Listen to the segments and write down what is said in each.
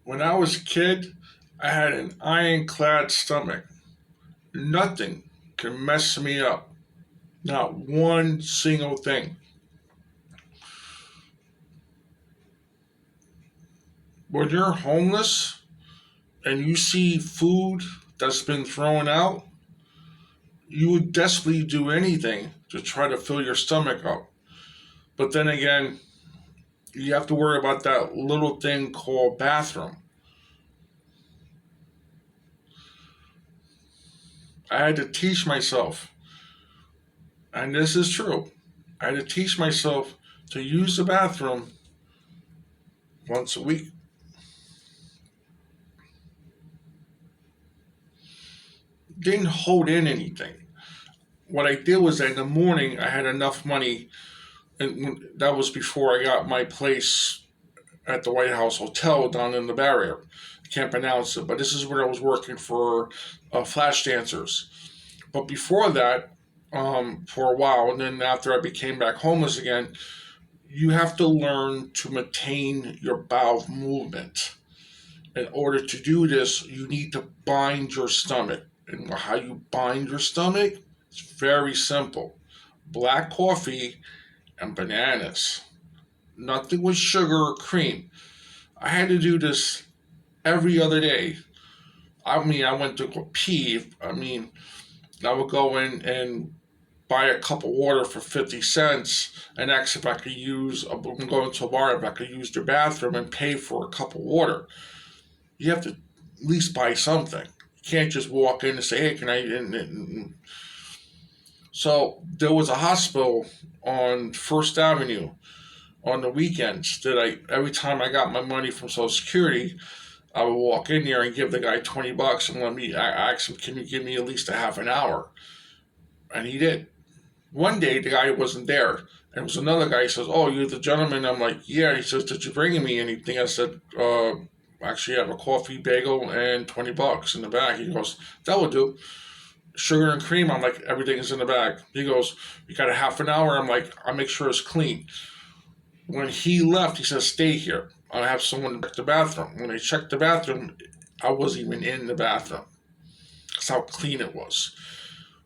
When I was a kid, I had an ironclad stomach. Nothing can mess me up. Not one single thing. When you're homeless and you see food that's been thrown out, you would desperately do anything to try to fill your stomach up. But then again, you have to worry about that little thing called bathroom. I had to teach myself, and this is true, I had to teach myself to use the bathroom once a week. Didn't hold in anything. What I did was that in the morning I had enough money, and that was before I got my place at the White House Hotel down in the barrier. I can't pronounce it, but this is where I was working for flash dancers. But before that, for a while, and then after I became back homeless again, you have to learn to maintain your bowel movement. In order to do this, you need to bind your stomach. And how you bind your stomach? It's very simple. Black coffee and bananas. Nothing with sugar or cream. I had to do this every other day. I went to go pee. I would go in and buy a cup of water for 50 cents and ask if I could I'm going to a bar, if I could use their bathroom and pay for a cup of water. You have to at least buy something. You can't just walk in and say, hey, can I? So there was a hospital on First Avenue on the weekends that every time I got my money from Social Security, I would walk in there and give the guy $20 and I asked him, can you give me at least a half an hour? And he did. One day the guy wasn't there. And it was another guy. He says, oh, you're the gentleman. I'm like, yeah. He says, did you bring me anything? I said, actually, I have a coffee, bagel, and $20 in the bag. He goes, that will do. Sugar and cream. I'm like, everything is in the bag. He goes, you got a half an hour? I'm like, I'll make sure it's clean. When he left, he says, stay here. I'll have someone check the bathroom. When they checked the bathroom, I wasn't even in the bathroom. That's how clean it was.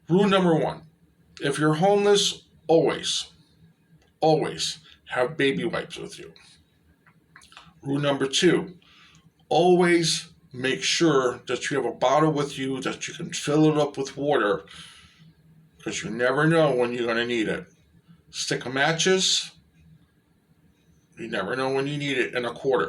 Rule number one, if you're homeless, always have baby wipes with you. Rule number two, always make sure that you have a bottle with you that you can fill it up with water because you never know when you're going to need it. Stick of matches, you never know when you need it, and a quarter.